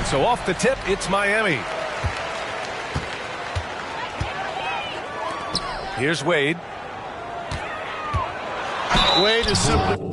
so off the tip, it's Miami. Here's Wade. Wade is simply...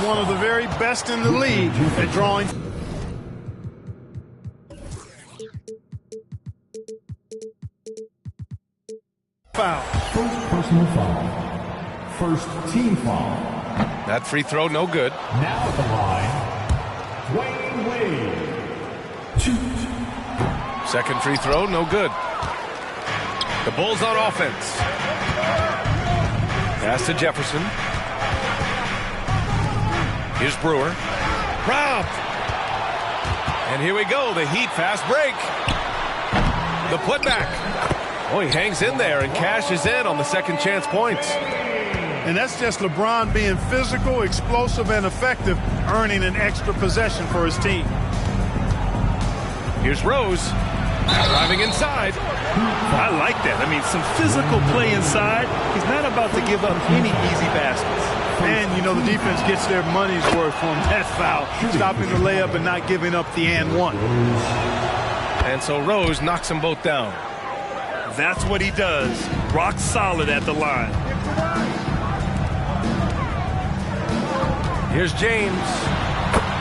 One of the very best in the league at drawing. Foul. First personal foul. First team foul. That free throw, no good. Now at the line, Dwayne Wade. Shoot. Second free throw, no good. The Bulls on offense. Pass to Jefferson. Here's Brewer. Robbed. And here we go. The Heat fast break. The putback. Oh, he hangs in there and cashes in on the second chance points. And that's just LeBron being physical, explosive, and effective, earning an extra possession for his team. Here's Rose. Driving inside. I like that. I mean, some physical play inside. He's not about to give up any easy baskets. And, you know, the defense gets their money's worth on that foul, stopping the layup and not giving up the and one. And so Rose knocks them both down. That's what he does. Rock solid at the line. Here's James.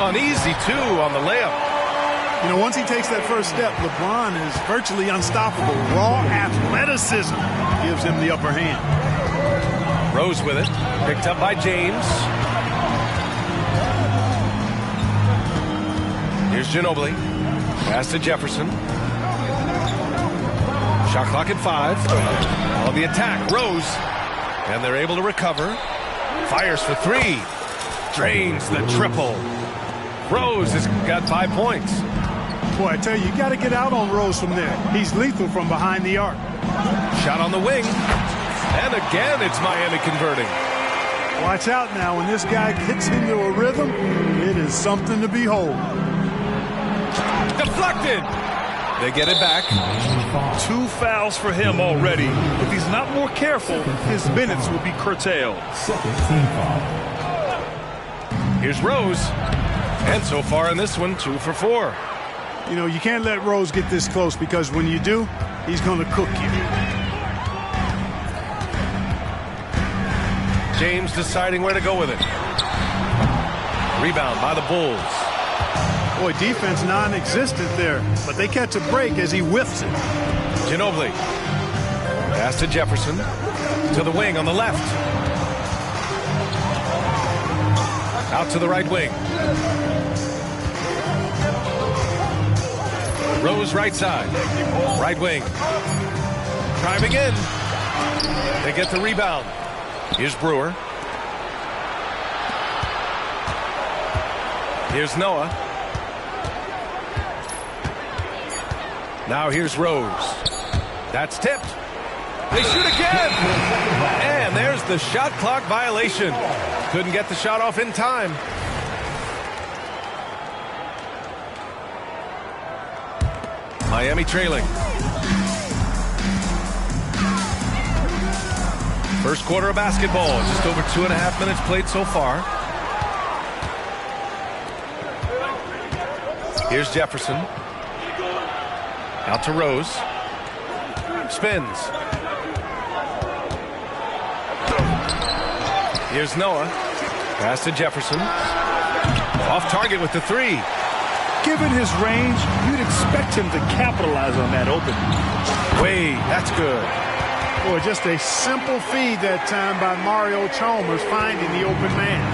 An easy two on the layup. You know, once he takes that first step, LeBron is virtually unstoppable. Raw athleticism gives him the upper hand. Rose with it. Picked up by James. Here's Ginobili. Pass to Jefferson. Shot clock at 5. On the attack, Rose. And they're able to recover. Fires for 3. Drains the triple. Rose has got 5 points. Boy, I tell you got to get out on Rose from there. He's lethal from behind the arc. Shot on the wing. And again, it's Miami converting. Watch out now. When this guy gets into a rhythm, it is something to behold. Deflected. They get it back. 2 fouls for him already. If he's not more careful, his minutes will be curtailed. Second team foul. Here's Rose. And so far in this one, 2 for 4. You know, you can't let Rose get this close because when you do, he's going to cook you. James deciding where to go with it. Rebound by the Bulls. Boy, defense non-existent there, but they catch a break as he whiffs it. Ginobili. Pass to Jefferson. To the wing on the left. Out to the right wing. Rose right side. Right wing. Driving in. They get the rebound. Here's Brewer. Here's Noah. Now here's Rose. That's tipped. They shoot again. And there's the shot clock violation. Couldn't get the shot off in time. Miami trailing. First quarter of basketball. Just over 2.5 minutes played so far. Here's Jefferson. Out to Rose. Spins. Here's Noah. Pass to Jefferson. Off target with the three. Given his range, you'd expect him to capitalize on that opening. Wade, that's good. Boy, just a simple feed that time by Mario Chalmers finding the open man.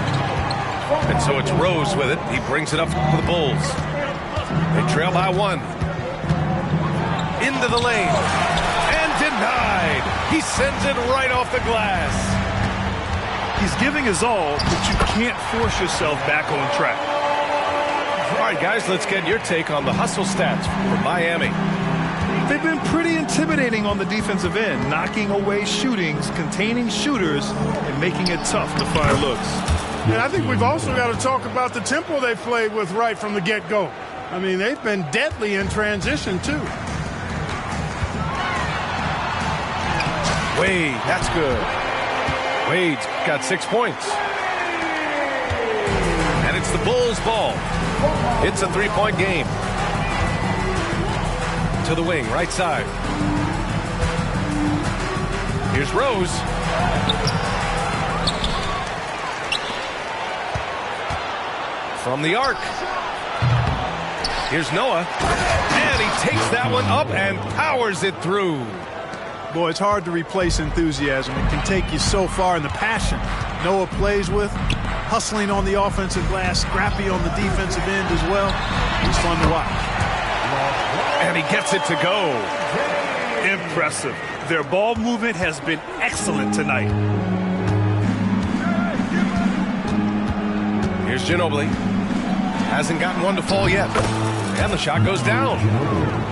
And so it's Rose with it. He brings it up for the Bulls. They trail by 1. Into the lane. And denied. He sends it right off the glass. He's giving his all, but you can't force yourself back on track. All right, guys, let's get your take on the hustle stats for Miami. They've been pretty intimidating on the defensive end, knocking away shootings, containing shooters, and making it tough to find looks. And I think we've also got to talk about the tempo they've played with right from the get-go. I mean, they've been deadly in transition, too. Wade, that's good. Wade's got 6 points. And it's the Bulls' ball. It's a 3-point game. To the wing, right side. Here's Rose. From the arc. Here's Noah. And he takes that one up and powers it through. Boy, it's hard to replace enthusiasm. It can take you so far, in the passion Noah plays with, hustling on the offensive glass, scrappy on the defensive end as well. He's fun to watch. And he gets it to go. Impressive. Their ball movement has been excellent tonight. Here's Ginobili. Hasn't gotten one to fall yet. And the shot goes down.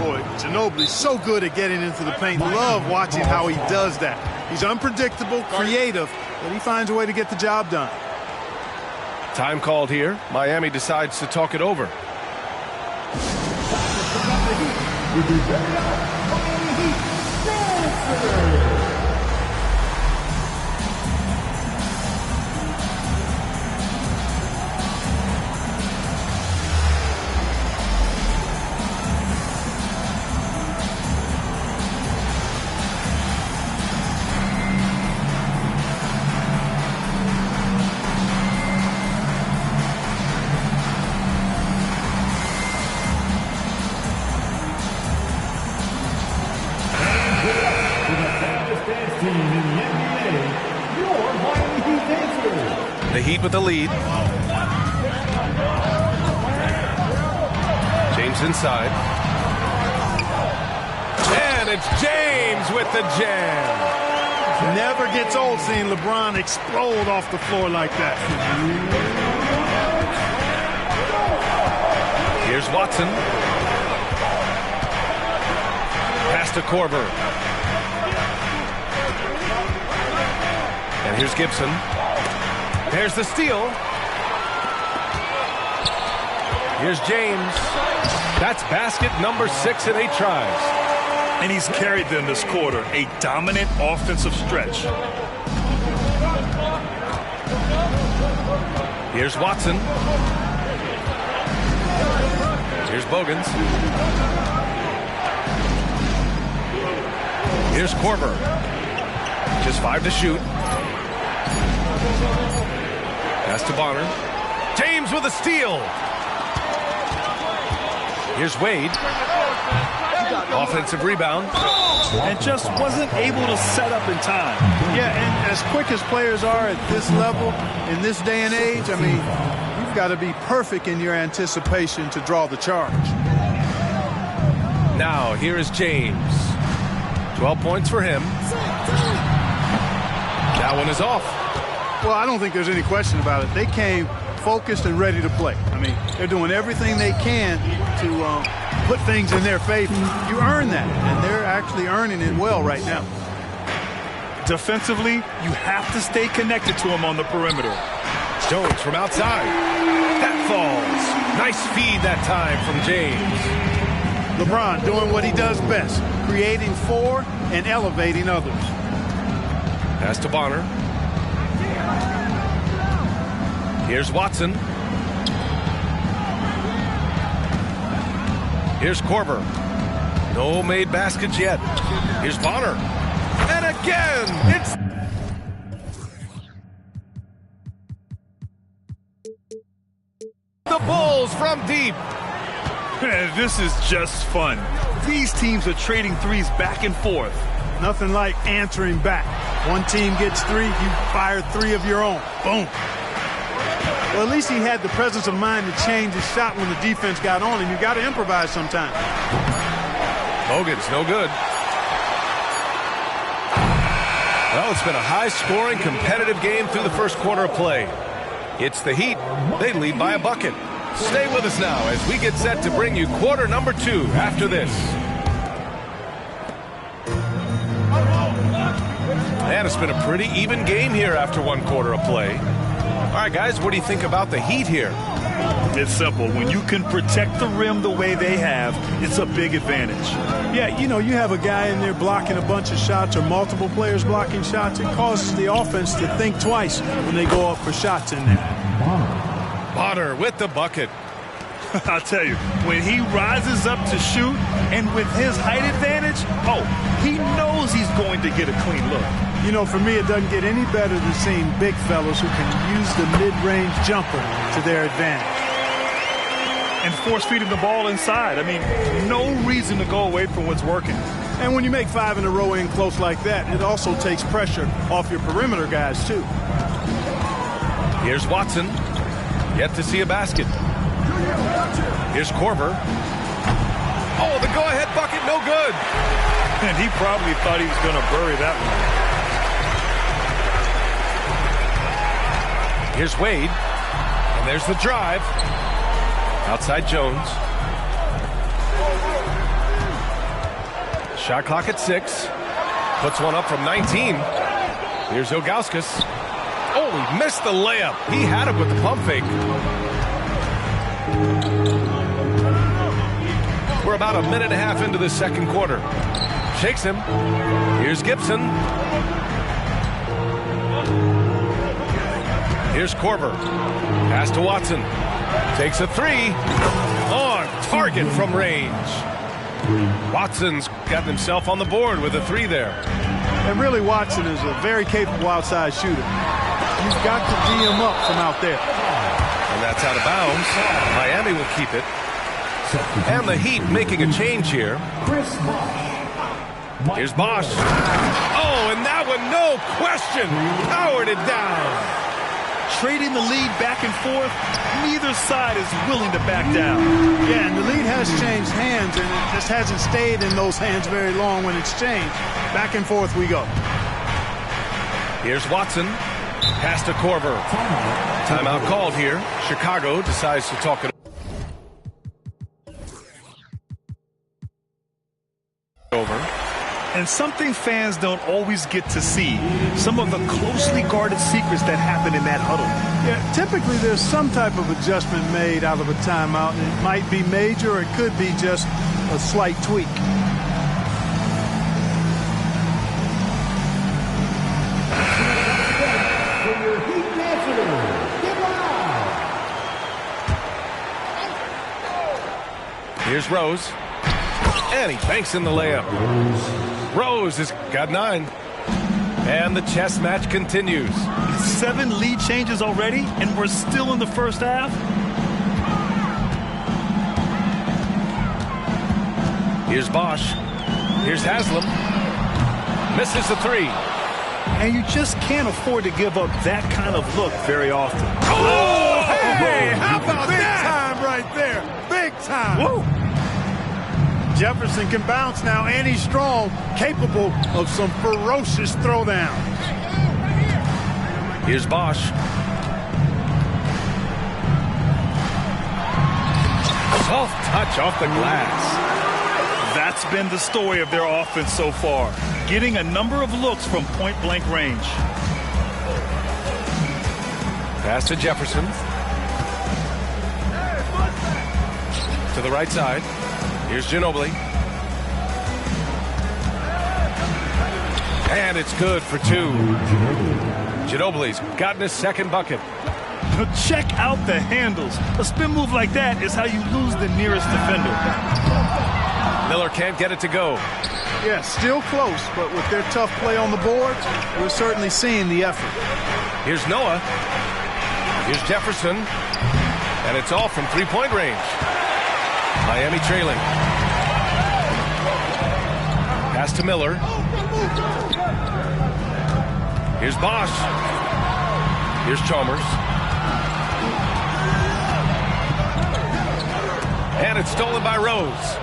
Boy, Ginobili's so good at getting into the paint. Love watching how he does that. He's unpredictable, creative, but he finds a way to get the job done. Time called here. Miami decides to talk it over. The Heat with the lead. James inside. And it's James with the jam. Never gets old seeing LeBron explode off the floor like that. Here's Watson. Pass to Korver. And here's Gibson. There's the steal. Here's James. That's basket number 6 in 8 tries. And he's carried them this quarter. A dominant offensive stretch. Here's Watson. Here's Bogans. Here's Korver. Just 5 to shoot. Pass to Bonner. James with a steal. Here's Wade. Offensive rebound. And just wasn't able to set up in time. Yeah, and as quick as players are at this level, in this day and age, I mean, you've got to be perfect in your anticipation to draw the charge. Now, here is James. 12 points for him. That one is off. Well, I don't think there's any question about it. They came focused and ready to play. I mean, they're doing everything they can to put things in their favor. You earn that, and they're actually earning it well right now. Defensively, you have to stay connected to him on the perimeter. Jones from outside. That falls. Nice feed that time from James. LeBron doing what he does best, creating for and elevating others. Pass to Bonner. Here's Watson. Here's Korver. No made baskets yet. Here's Bonner. And again, it's... pulls from deep. Man, this is just fun. These teams are trading threes back and forth. Nothing like answering back. One team gets 3, you fire 3 of your own. Boom. Well, at least he had the presence of mind to change his shot when the defense got on him. You got to improvise sometimes. Bogan's no good. Well, it's been a high-scoring, competitive game through the first quarter of play. It's the Heat. They lead by a bucket. Stay with us now as we get set to bring you quarter number 2 after this. And it's been a pretty even game here after 1 quarter of play. All right, guys, what do you think about the Heat here? It's simple. When you can protect the rim the way they have, it's a big advantage. Yeah, you know, you have a guy in there blocking a bunch of shots or multiple players blocking shots. It causes the offense to think twice when they go up for shots in there. Bonner with the bucket. I'll tell you, when he rises up to shoot and with his height advantage, he knows he's going to get a clean look. You know, for me, it doesn't get any better than seeing big fellas who can use the mid-range jumper to their advantage. And force-feeding the ball inside. I mean, no reason to go away from what's working. And when you make 5 in a row in close like that, it also takes pressure off your perimeter guys, too. Here's Watson. Yet to see a basket. Here's Korver. Oh, the go-ahead bucket, no good. And he probably thought he was going to bury that one. Here's Wade. And there's the drive. Outside Jones. Shot clock at 6. Puts one up from 19. Here's Ilgauskas. Oh, he missed the layup. He had it with the pump fake. We're about a minute and a half into the second quarter. Shakes him. Here's Gibson. Here's Korver. Pass to Watson. Takes a 3. On target from range. Watson's gotten himself on the board with a 3 there. And really, Watson is a very capable outside shooter. You've got to tee him up from out there. And that's out of bounds. Miami will keep it. And the Heat making a change here. Here's Bosch. Oh, and that one, no question, powered it down. Trading the lead back and forth, neither side is willing to back down. Yeah, and the lead has changed hands, and it just hasn't stayed in those hands very long when it's changed. Back and forth we go. Here's Watson. Pass to Korver. Timeout called here. Chicago decides to talk it over. And something fans don't always get to see, some of the closely guarded secrets that happen in that huddle. Yeah, typically there's some type of adjustment made out of a timeout, and it might be major or it could be just a slight tweak. Here's Rose. And he banks in the layup. Rose has got 9. And the chess match continues. 7 lead changes already, and we're still in the first half. Here's Bosch. Here's Haslam. Misses the 3. And you just can't afford to give up that kind of look very often. Oh, hey, how about Big that? time right there. Big time. Whoa. Jefferson can bounce now, and he's strong, capable of some ferocious throwdowns. Here's Bosch. Soft touch off the glass. That's been the story of their offense so far, getting a number of looks from point-blank range. Pass to Jefferson. To the right side. Here's Ginobili. And it's good for 2. Ginobili's gotten his second bucket. Check out the handles. A spin move like that is how you lose the nearest defender. Miller can't get it to go. Yeah, still close, but with their tough play on the boards, we're certainly seeing the effort. Here's Noah. Here's Jefferson. And it's all from three-point range. Miami trailing. Pass to Miller. Here's Bosch. Here's Chalmers. And it's stolen by Rose.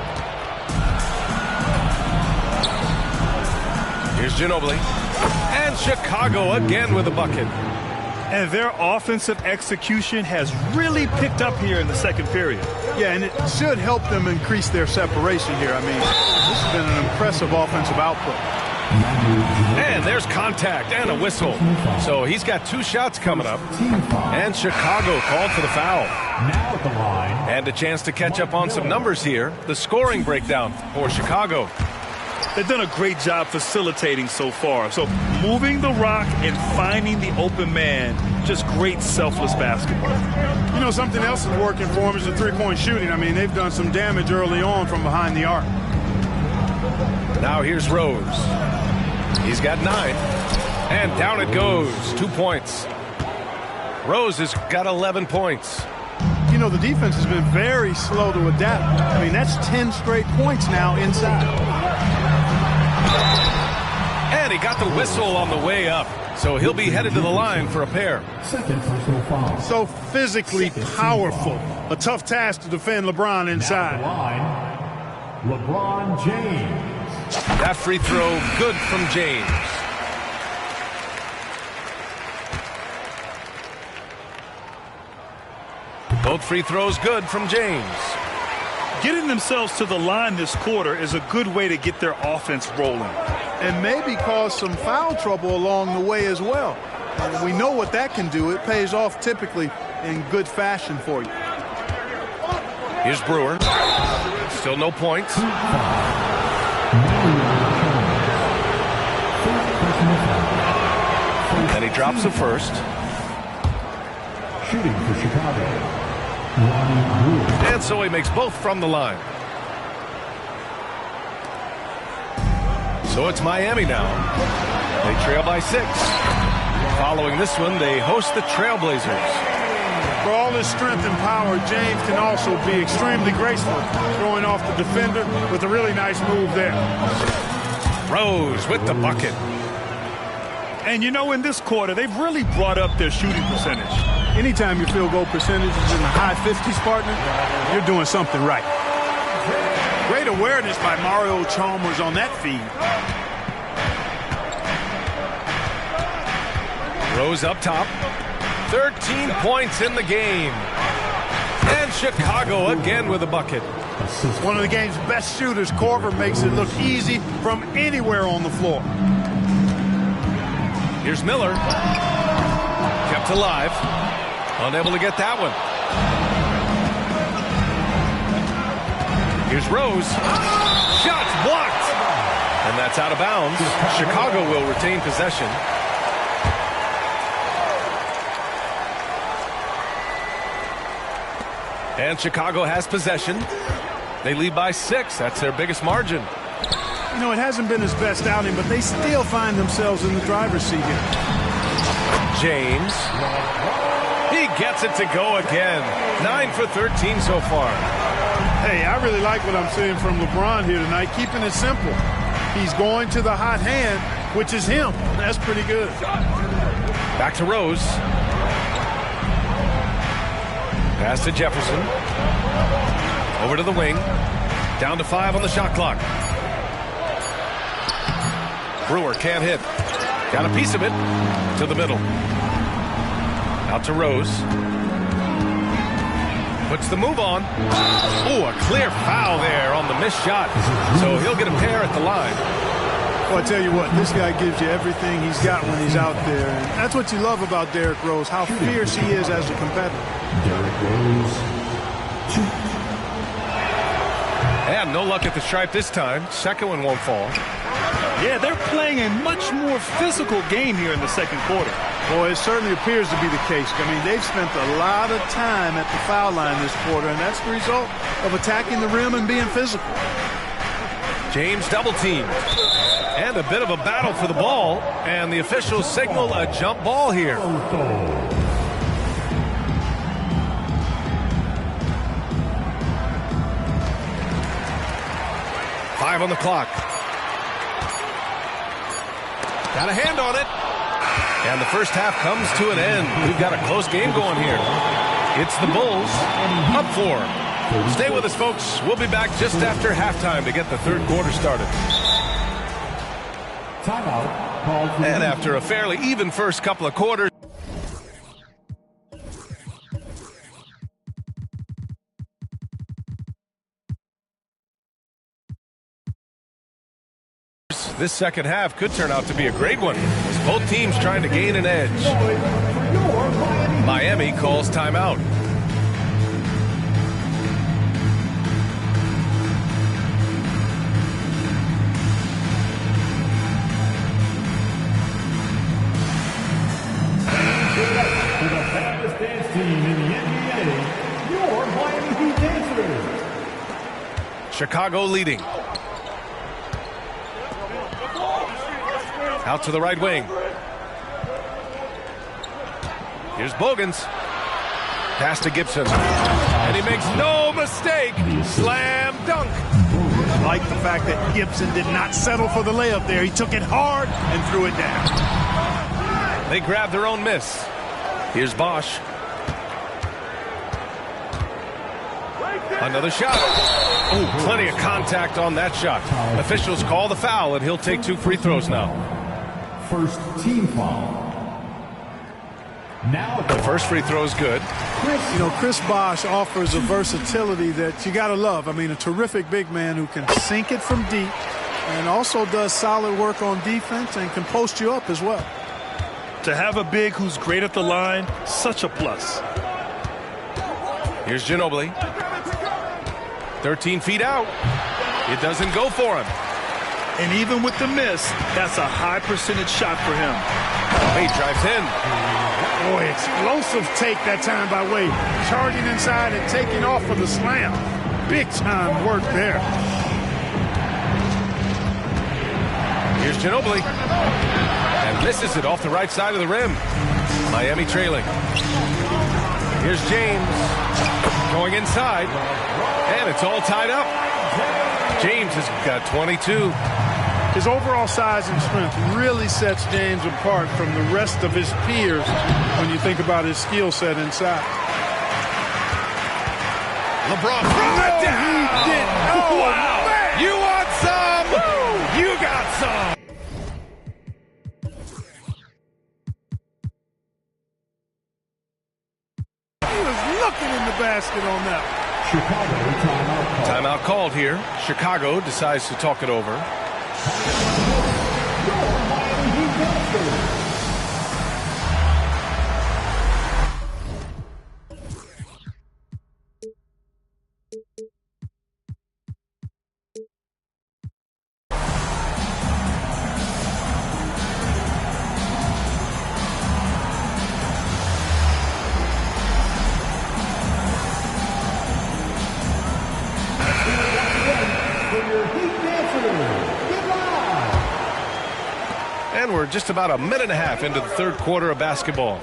Here's Ginobili. And Chicago again with a bucket. And their offensive execution has really picked up here in the second period. Yeah, and it should help them increase their separation here. I mean, this has been an impressive offensive output. And there's contact and a whistle. So he's got 2 shots coming up. And Chicago called for the foul. Now at the line. And a chance to catch up on some numbers here. The scoring breakdown for Chicago. They've done a great job facilitating so far. So moving the rock and finding the open man, just great selfless basketball. You know, something else is working for them is the three-point shooting. I mean, they've done some damage early on from behind the arc. Now here's Rose. He's got 9. And down it goes. 2 points. Rose has got 11 points. You know, the defense has been very slow to adapt. I mean, that's 10 straight points now inside. And he got the whistle on the way up. So he'll be headed to the line for a pair. Second personal foul. So physically powerful. A tough task to defend LeBron inside. Now at the line, LeBron James. That free throw good from James. Both free throws good from James. Getting themselves to the line this quarter is a good way to get their offense rolling. And maybe cause some foul trouble along the way as well. And we know what that can do. It pays off typically in good fashion for you. Here's Brewer. Still no points. And he drops the first. Shooting for Chicago, Ronnie Brewer. And so he makes both from the line. So it's Miami now. They trail by 6. Following this one, they host the Trailblazers. For all his strength and power, James can also be extremely graceful, throwing off the defender with a really nice move there. Rose with the bucket. And you know, in this quarter, they've really brought up their shooting percentage. Anytime your field goal percentage is in the high 50s, partner, you're doing something right. Great awareness by Mario Chalmers on that feed. Rose up top. 13 points in the game. And Chicago again with a bucket. One of the game's best shooters, Korver, makes it look easy from anywhere on the floor. Here's Miller. Kept alive. Unable to get that one. Here's Rose. Shots blocked. And that's out of bounds. Chicago will retain possession. And Chicago has possession. They lead by 6. That's their biggest margin. You know, it hasn't been his best outing, but they still find themselves in the driver's seat here. James. He gets it to go again. 9 for 13 so far. Hey, I really like what I'm seeing from LeBron here tonight, keeping it simple. He's going to the hot hand, which is him. That's pretty good. Back to Rose. Pass to Jefferson. Over to the wing. Down to 5 on the shot clock. Brewer can't hit. Got a piece of it to the middle. Out to Rose. Puts the move on. Oh, a clear foul there on the missed shot. So he'll get a pair at the line. Well, I tell you what, this guy gives you everything he's got when he's out there. And that's what you love about Derrick Rose, how fierce he is as a competitor. Derrick Rose, 2. And no luck at the stripe this time. Second one won't fall. Yeah, they're playing a much more physical game here in the second quarter. Boy, it certainly appears to be the case. I mean, they've spent a lot of time at the foul line this quarter, and that's the result of attacking the rim and being physical. James double teamed. And a bit of a battle for the ball. And the officials signal a jump ball here. 5 on the clock. Got a hand on it. And the first half comes to an end. We've got a close game going here. It's the Bulls up 4. Stay with us, folks. We'll be back just after halftime to get the third quarter started. Timeout called for And after a fairly even first couple of quarters, this second half could turn out to be a great one, as both teams trying to gain an edge. Miami calls timeout. for the fastest dance team in the NBA, your Miami Heat Dancers. Chicago leading. Out to the right wing. Here's Bogans. Pass to Gibson. And he makes no mistake. Slam dunk. I like the fact that Gibson did not settle for the layup there. He took it hard and threw it down. They grab their own miss. Here's Bosch. Another shot. Oh, plenty of contact on that shot. Officials call the foul, and he'll take 2 free throws now. First team foul. Now The first free throw is good. You know, Chris Bosh offers a versatility that you got to love. I mean, a terrific big man who can sink it from deep and also does solid work on defense and can post you up as well. To have a big who's great at the line, such a plus. Here's Ginobili. 13 feet out. It doesn't go for him. And even with the miss, that's a high percentage shot for him. Wade drives in. Boy, explosive take that time by Wade. Charging inside and taking off for the slam. Big time work there. Here's Ginobili. And misses it off the right side of the rim. Miami trailing. Here's James. Going inside. And it's all tied up. James has got 22. His overall size and strength really sets James apart from the rest of his peers when you think about his skill set inside. LeBron throws it down. He did. Oh, wow. Man. You want some? Woo! You got some. He was looking in the basket on that. Chicago Timeout called here. Chicago decides to talk it over. And we're just about a minute and a half into the third quarter of basketball.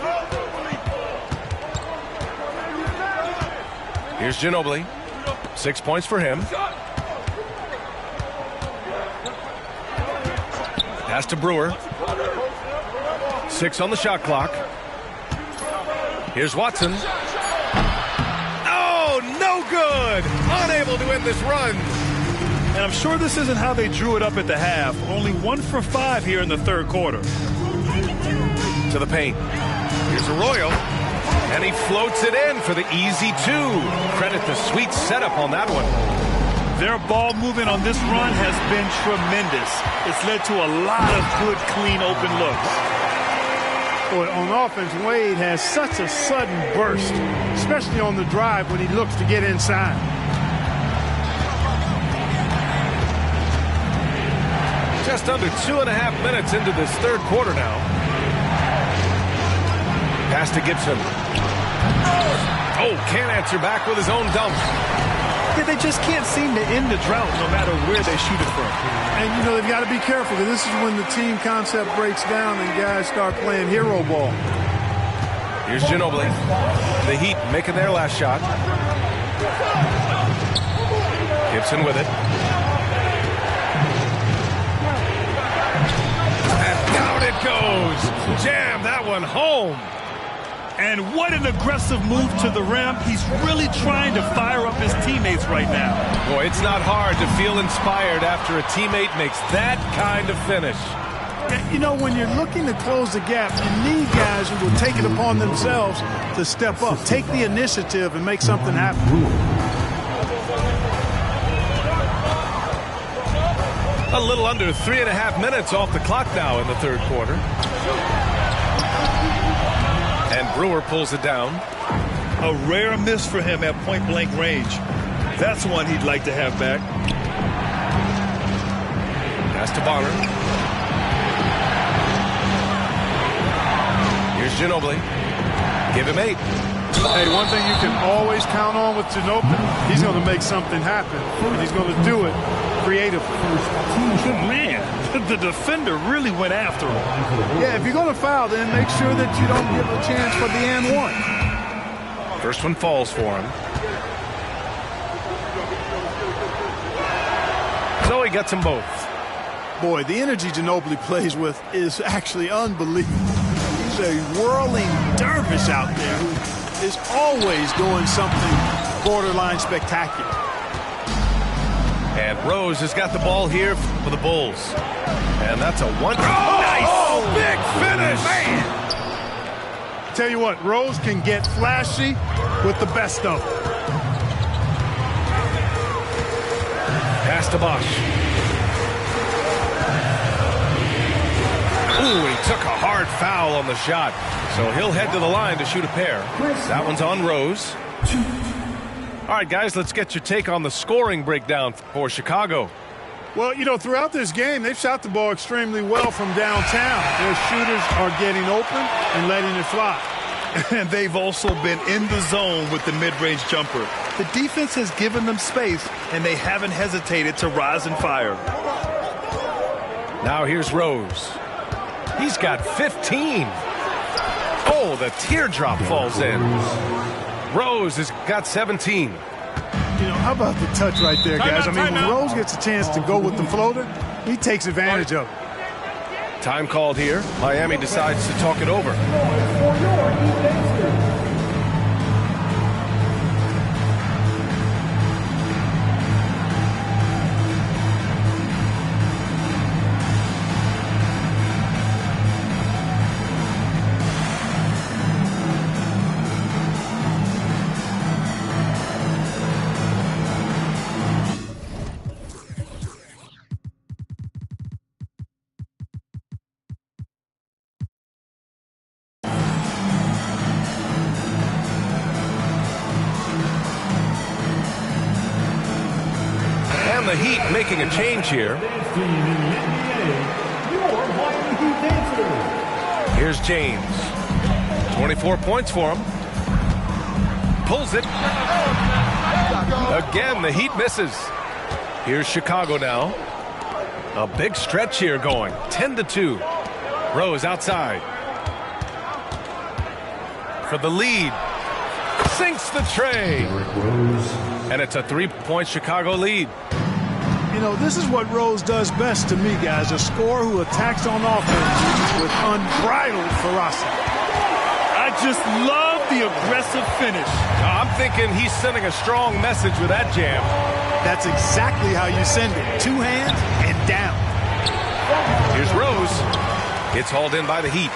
Here's Ginobili. 6 points for him. Pass to Brewer. 6 on the shot clock. Here's Watson. Oh, no good. Unable to end this run. And I'm sure this isn't how they drew it up at the half. Only 1 for 5 here in the third quarter. To the paint. Here's Arroyo. And he floats it in for the easy 2. Credit the sweet setup on that one. Their ball movement on this run has been tremendous. It's led to a lot of good, clean, open looks. Boy, on offense, Wade has such a sudden burst, especially on the drive when he looks to get inside. Just under 2.5 minutes into this third quarter now. Pass to Gibson. Oh, can't answer back with his own dunk. Yeah, they just can't seem to end the drought no matter where they shoot it from. And, you know, they've got to be careful because this is when the team concept breaks down and guys start playing hero ball. Here's Ginobili. The Heat making their last shot. Gibson with it. goes. Jam that one home. And what an aggressive move to the rim. He's really trying to fire up his teammates right now. Boy, it's not hard to feel inspired after a teammate makes that kind of finish. You know, when you're looking to close the gap, you need guys who will take it upon themselves to step up, take the initiative, and make something happen. A little under 3.5 minutes off the clock now in the third quarter. And Brewer pulls it down. A rare miss for him at point-blank range. That's one he'd like to have back. Pass to Bonner. Here's Ginobili. Give him 8. Hey, one thing you can always count on with Ginobili, he's going to make something happen, and he's going to do it creatively. Man, the defender really went after him. Yeah, if you're going to foul, then make sure that you don't give a chance for the and one. First one falls for him. So he gets them both. Boy, the energy Ginobili plays with is actually unbelievable. He's a whirling dervish out there who is always doing something borderline spectacular. And Rose has got the ball here for the Bulls. And that's a one. Oh, nice! Oh, big finish! Man. Tell you what, Rose can get flashy with the best of them. Pass to Bosch. Ooh, he took a hard foul on the shot. So he'll head to the line to shoot a pair. That one's on Rose. All right, guys, let's get your take on the scoring breakdown for Chicago. Well, you know, throughout this game, they've shot the ball extremely well from downtown. Their shooters are getting open and letting it fly. And they've also been in the zone with the mid-range jumper. The defense has given them space, and they haven't hesitated to rise and fire. Now here's Rose. He's got 15. Oh, the teardrop falls in. Rose has got 17. You know, how about the touch right there, guys? I mean, when Rose gets a chance to go with the floater, he takes advantage of it. Time called here. Miami decides to talk it over. The Heat making a change here. Here's James. 24 points for him. Pulls it. Again, the Heat misses. Here's Chicago now. A big stretch here going. 10-2. Rose outside. For the lead. Sinks the tray. And it's a 3-point Chicago lead. You know, this is what Rose does best to me, guys. A scorer who attacks on offense with unbridled ferocity. I just love the aggressive finish. I'm thinking he's sending a strong message with that jam. That's exactly how you send it. 2 hands and down. Here's Rose. It's hauled in by the Heat.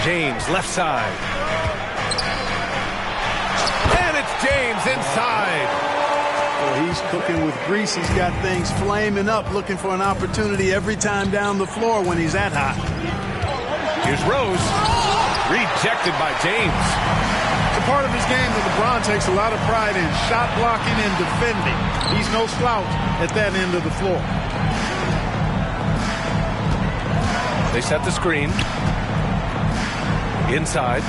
James, left side. James inside. Well, he's cooking with grease. He's got things flaming up, looking for an opportunity every time down the floor when he's that hot. Here's Rose. Rejected by James. It's a part of his game that LeBron takes a lot of pride in, shot blocking and defending. He's no slouch at that end of the floor. They set the screen. Inside.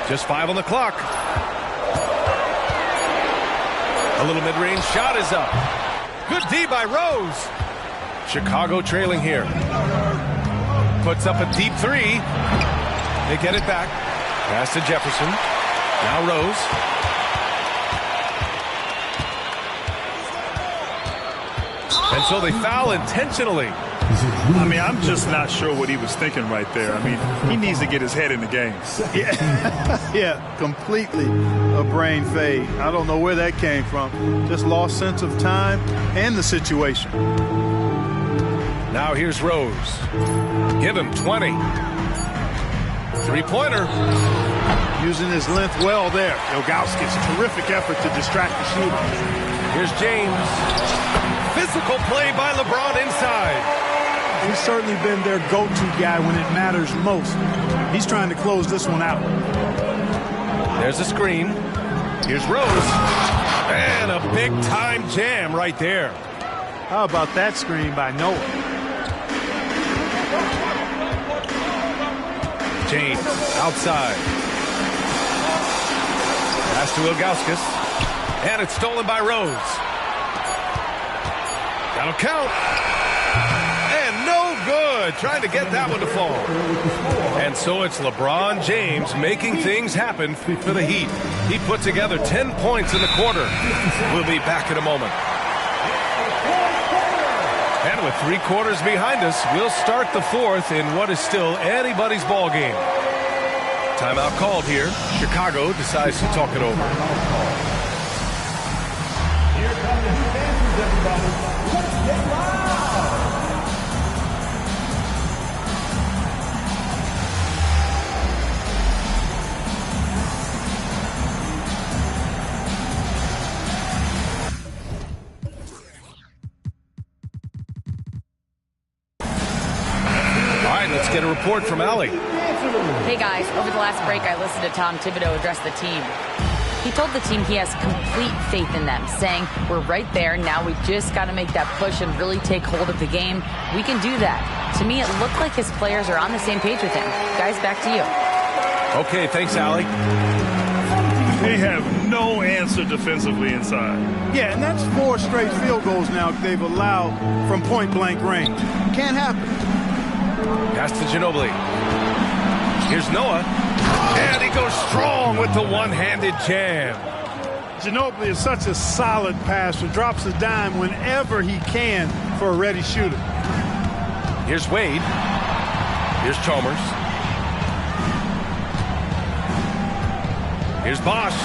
Just 5 on the clock. A little mid-range shot is up. Good D by Rose. Chicago trailing here. Puts up a deep 3. They get it back. Pass to Jefferson. Now Rose. And so they foul intentionally. I mean, I'm just not sure what he was thinking right there. I mean, he needs to get his head in the game. Yeah, completely a brain fade. I don't know where that came from. Just lost sense of time and the situation. Now here's Rose. Give him 20. Three-pointer. Using his length well there. Ilgauskas, terrific effort to distract the shooter. Here's James. Physical play by LeBron inside. He's certainly been their go-to guy when it matters most. He's trying to close this one out. There's a screen. Here's Rose. And a big-time jam right there. How about that screen by Noah? James outside. Pass to Ilgauskas. And it's stolen by Rose. That'll count. And no good. Trying to get that one to fall. And so it's LeBron James making things happen for the Heat. He put together 10 points in the quarter. We'll be back in a moment. And with 3 quarters behind us, we'll start the fourth in what is still anybody's ball game. Timeout called here. Chicago decides to talk it over. Here come the Heat dancers, everybody. Let's get loud. All right, let's get a report from Allie. Hey guys, over the last break I listened to Tom Thibodeau address the team. He told the team he has complete faith in them, saying, we're right there, now we just got to make that push and really take hold of the game. We can do that. To me, it looked like his players are on the same page with him. Guys, back to you. Okay, thanks, Allie. They have no answer defensively inside. Yeah, and that's 4 straight field goals now they've allowed from point-blank range. Can't happen. Pass to Ginobili. Here's Noah. And he goes strong with the one-handed jam. Ginobili is such a solid passer. Drops a dime whenever he can for a ready shooter. Here's Wade. Here's Chalmers. Here's Bosch.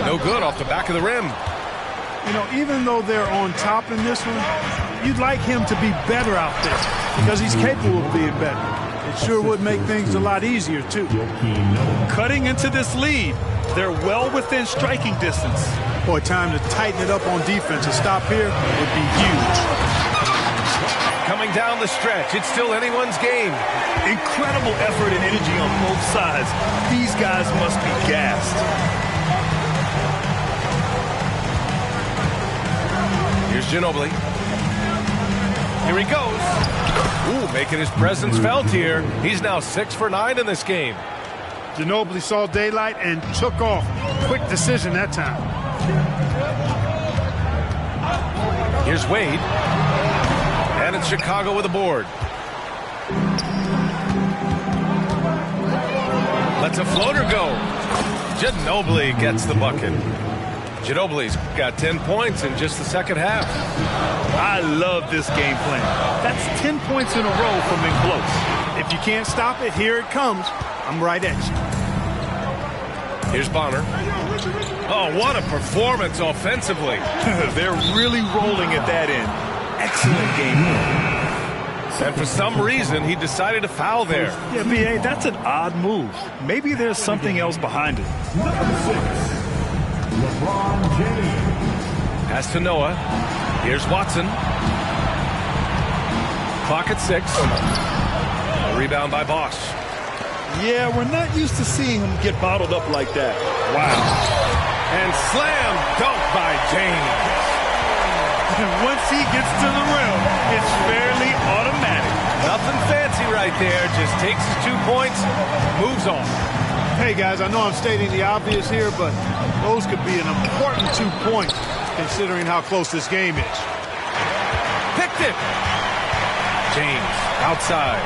No good off the back of the rim. You know, even though they're on top in this one, you'd like him to be better out there because he's capable of being better. It sure would make things a lot easier, too. Cutting into this lead, they're well within striking distance. Boy, time to tighten it up on defense. A stop here would be huge. Coming down the stretch, it's still anyone's game. Incredible effort and energy on both sides. These guys must be gassed. Here's Ginobili. Here he goes. Ooh, making his presence felt here. He's now 6 for 9 in this game. Ginobili saw daylight and took off. Quick decision that time. Here's Wade. And it's Chicago with a board. Lets a floater go. Ginobili gets the bucket. Ginobili's got 10 points in just the second half. I love this game plan. That's 10 points in a row from in close. If you can't stop it, here it comes. I'm right at you. Here's Bonner. Oh, what a performance offensively. They're really rolling at that end. Excellent game. And for some reason, he decided to foul there. Yeah, B.A., that's an odd move. Maybe there's something else behind it. Number 6, LeBron James. Pass to Noah. Here's Watson. Clock at 6. A rebound by Bosch. Yeah, we're not used to seeing him get bottled up like that. Wow. And slam dunk by James. And once he gets to the rim, it's fairly automatic. Nothing fancy right there. Just takes his 2 points, moves on. Hey, guys, I know I'm stating the obvious here, but those could be an important 2 points considering how close this game is. Picked it. James outside.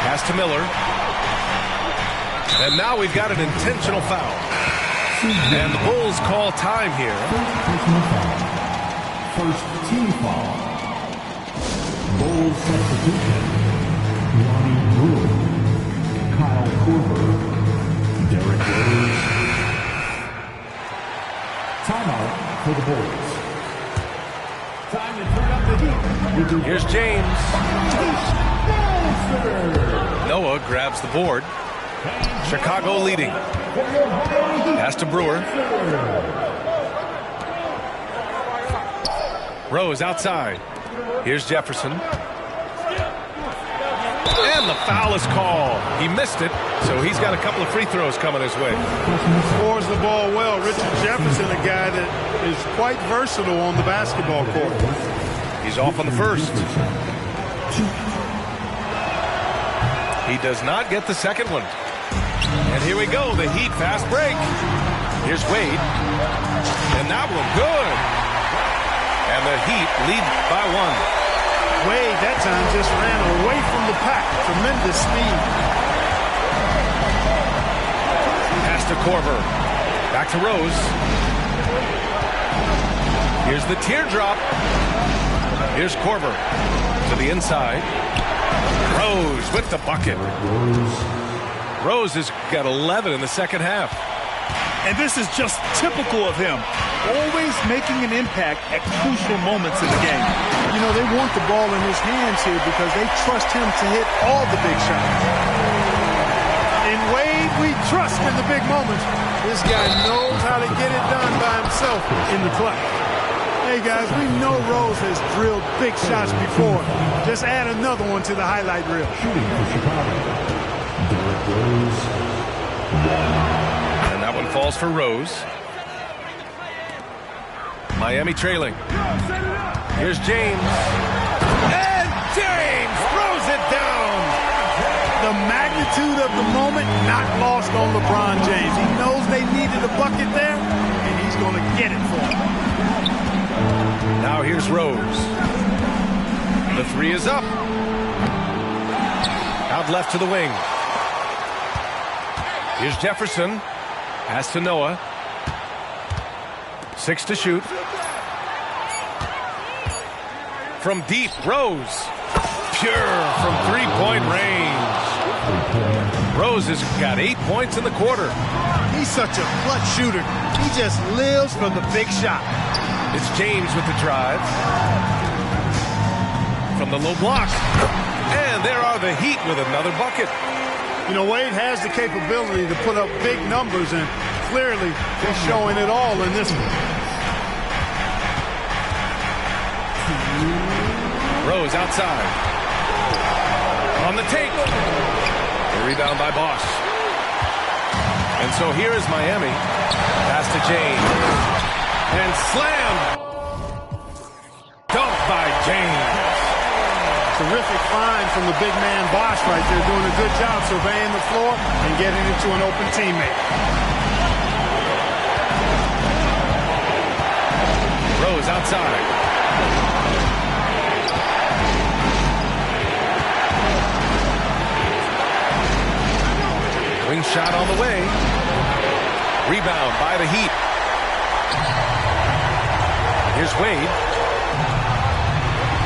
Pass to Miller. And now we've got an intentional foul. And the Bulls call time here. First team foul. Bulls substitution. Lonnie Brewer. Kyle Korver. Derrick Rose. Timeout for the Bulls. Time to turn up the heat. Here's James. Noah grabs the board. Chicago leading. Pass to Brewer. Rose outside. Here's Jefferson. And the foul is called. He missed it, so he's got a couple of free throws coming his way. Scores the ball well. Richard Jefferson, a guy that is quite versatile on the basketball court. He's off on the first. He does not get the second one. And here we go, the Heat fast break. Here's Wade. And that one, good. And the Heat lead by one. Wade, that time, just ran away from the pack. Tremendous speed. Pass to Korver. Back to Rose. Here's the teardrop. Here's Korver to the inside. Rose with the bucket. Rose has got 11 in the second half. And this is just typical of him. Always making an impact at crucial moments in the game. You know, they want the ball in his hands here because they trust him to hit all the big shots. In Wade, we trust in the big moments. This guy knows how to get it done by himself in the clutch. Hey, guys, we know Rose has drilled big shots before. Just add another one to the highlight reel. Shooting for Chicago. Derrick Rose. And that one falls for Rose. Miami trailing. Here's James. And James throws it down. The magnitude of the moment not lost on LeBron James. He knows they needed a bucket there, and he's going to get it for them. Now here's Rose. The three is up. Out left to the wing. Here's Jefferson. Pass to Noah. 6 to shoot. From deep, Rose. Pure from three-point range. Rose has got 8 points in the quarter. He's such a clutch shooter. He just lives for the big shot. It's James with the drive. From the low block. And there are the Heat with another bucket. You know, Wade has the capability to put up big numbers, and clearly he's showing it all in this one. Rose outside. On the take. The rebound by Bosch. And so here is Miami. Pass to James. And slam. Dunk by James. Terrific find from the big man Bosch right there, doing a good job surveying the floor and getting it to an open teammate. Rose outside. Wing shot on the way. Rebound by the Heat. Here's Wade.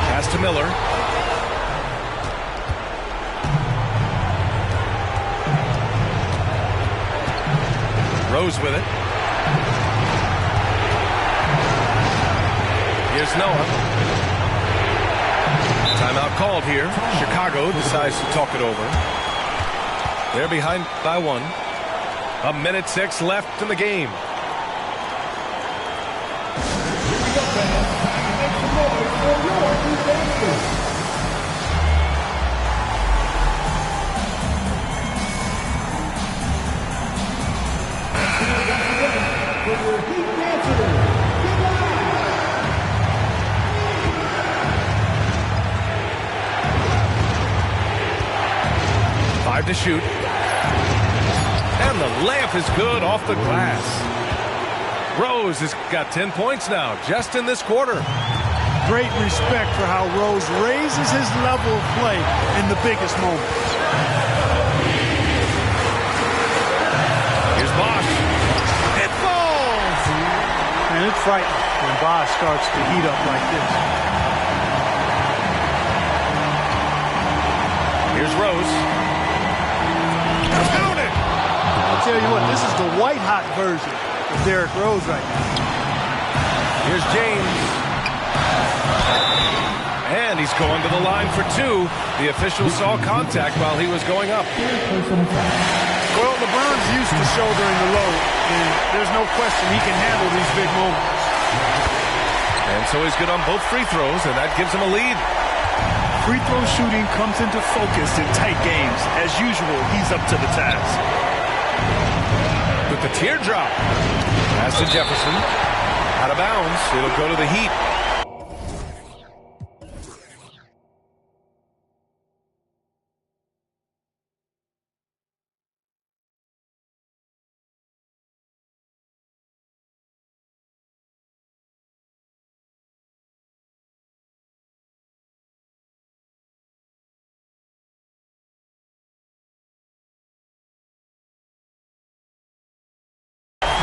Pass to Miller. Rose with it. Here's Noah. Timeout called here. Chicago decides to talk it over. They're behind by 1. 1:06 left in the game. Five to shoot. And the layup is good off the glass. Rose has got 10 points now, just in this quarter. Great respect for how Rose raises his level of play in the biggest moments. Here's Bosch. It falls! And it's frightening. When Bosh starts to heat up like this. Here's Rose. Count it! I'll tell you what, this is the white-hot version of Derrick Rose right now. Here's James. And he's going to the line for two. The official saw contact while he was going up. Well, LeBron's used to shouldering the load, and there's no question he can handle these big moments. And so he's good on both free throws, and that gives him a lead. Free throw shooting comes into focus in tight games. As usual, he's up to the task. With the teardrop. Pass to Jefferson. Out of bounds. It'll go to the Heat.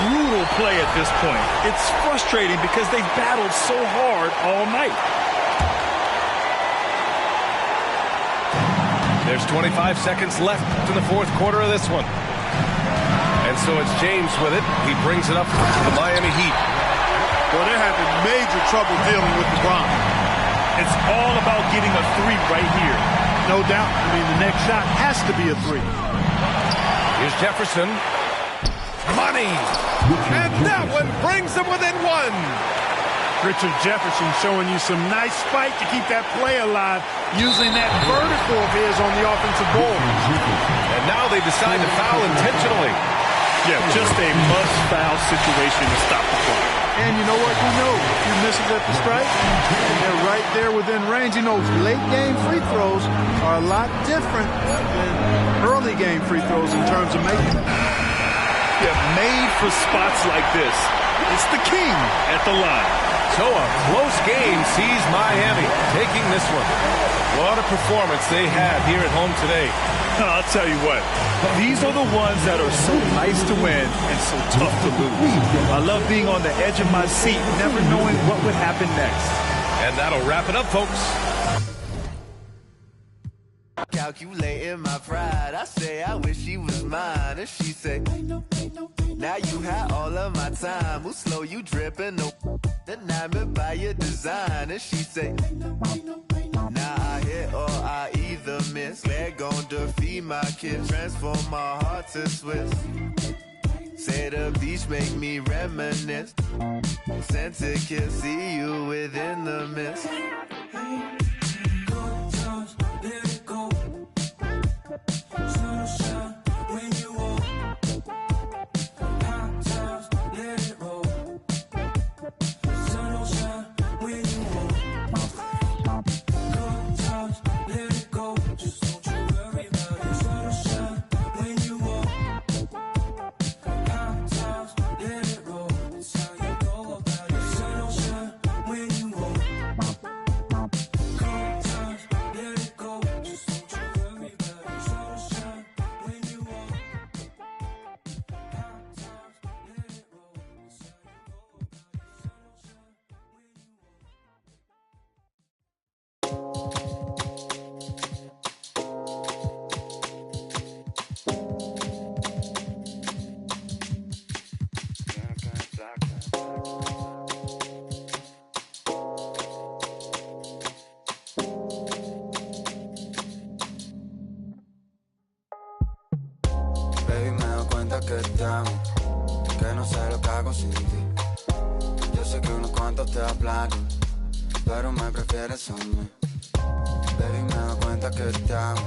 Brutal play at this point. It's frustrating because they battled so hard all night. There's 25 seconds left in the fourth quarter of this one. And so it's James with it. He brings it up to the Miami Heat. Well, they're having major trouble dealing with LeBron. It's all about getting a three right here. No doubt. I mean, the next shot has to be a three. Here's Jefferson. Money! And that one brings them within one. Richard Jefferson showing you some nice spike to keep that play alive, using that vertical of his on the offensive board. And now they decide to foul intentionally. Yeah, just a must-foul situation to stop the play. And you know what? You know, if he misses at the stripe, they're right there within range. You know, late-game free throws are a lot different than early-game free throws in terms of making them. Yeah, made for spots like this. It's the king at the line. So a close game sees Miami taking this one. What a performance they had here at home today. I'll tell you what, these are the ones that are so nice to win and so tough to lose. I love being on the edge of my seat, never knowing what would happen next. And that'll wrap it up, folks. Calculating my pride, I say I wish she was mine, and she say, now you had all of my time, who slow you dripping, enamored by your design, and she say, now I hit or I either miss, they're gon' defeat my kid, transform my heart to Swiss, say the beach make me reminisce, sent to kiss, see you within the mist. Que estamos, que no sé lo que hago sin ti. Yo sé que unos cuantos te hablan, pero me prefieres a mí. Baby, me doy cuenta que estamos,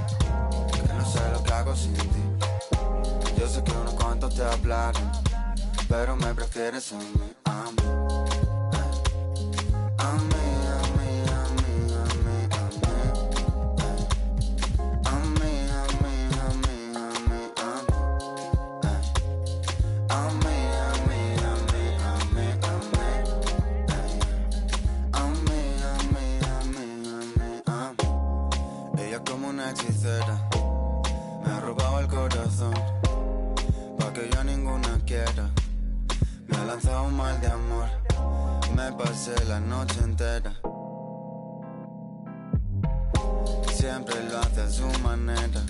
que no sé lo que hago sin ti. Yo sé que unos cuantos te hablan, pero me prefieres a mí. A mí. Me ha robado el corazón, pa' que yo ninguna quiera. Me ha lanzado un mal de amor, me pasé la noche entera. Siempre lo hace a su manera,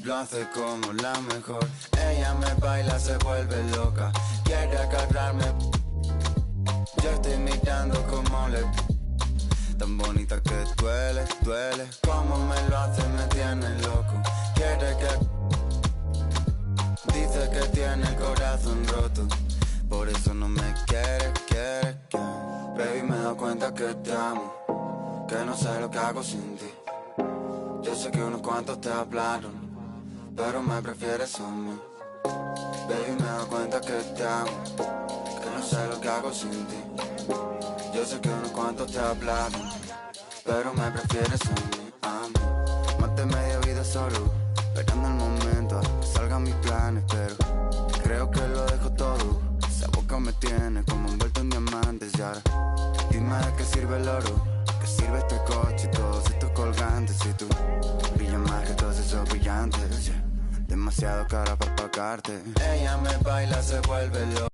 lo hace como la mejor. Ella me baila, se vuelve loca, quiere agarrarme. Yo estoy mirando como le... Tan bonita que duele, duele. Como me lo hace, me tiene loco. Quiere que... Dice que tiene el corazón roto, por eso no me quiere. Baby, me he dado cuenta que te amo, que no sé lo que hago sin ti. Yo sé que unos cuantos te hablaron, pero me prefieres a mí. Baby, me he dado cuenta que te amo, que no sé lo que hago sin ti. Yo sé que unos cuantos te hablaron, pero me prefieres a mí. Más de media vida solo, esperando el momento a que salgan mis planes, pero creo que lo dejo todo. Esa boca me tiene como envuelto en diamantes. Y ahora, dime de qué sirve el oro, qué sirve este coche y todos estos colgantes. Si tú brillas más que todos esos brillantes, yeah. Demasiado cara para pagarte. Ella me baila, se vuelve loca.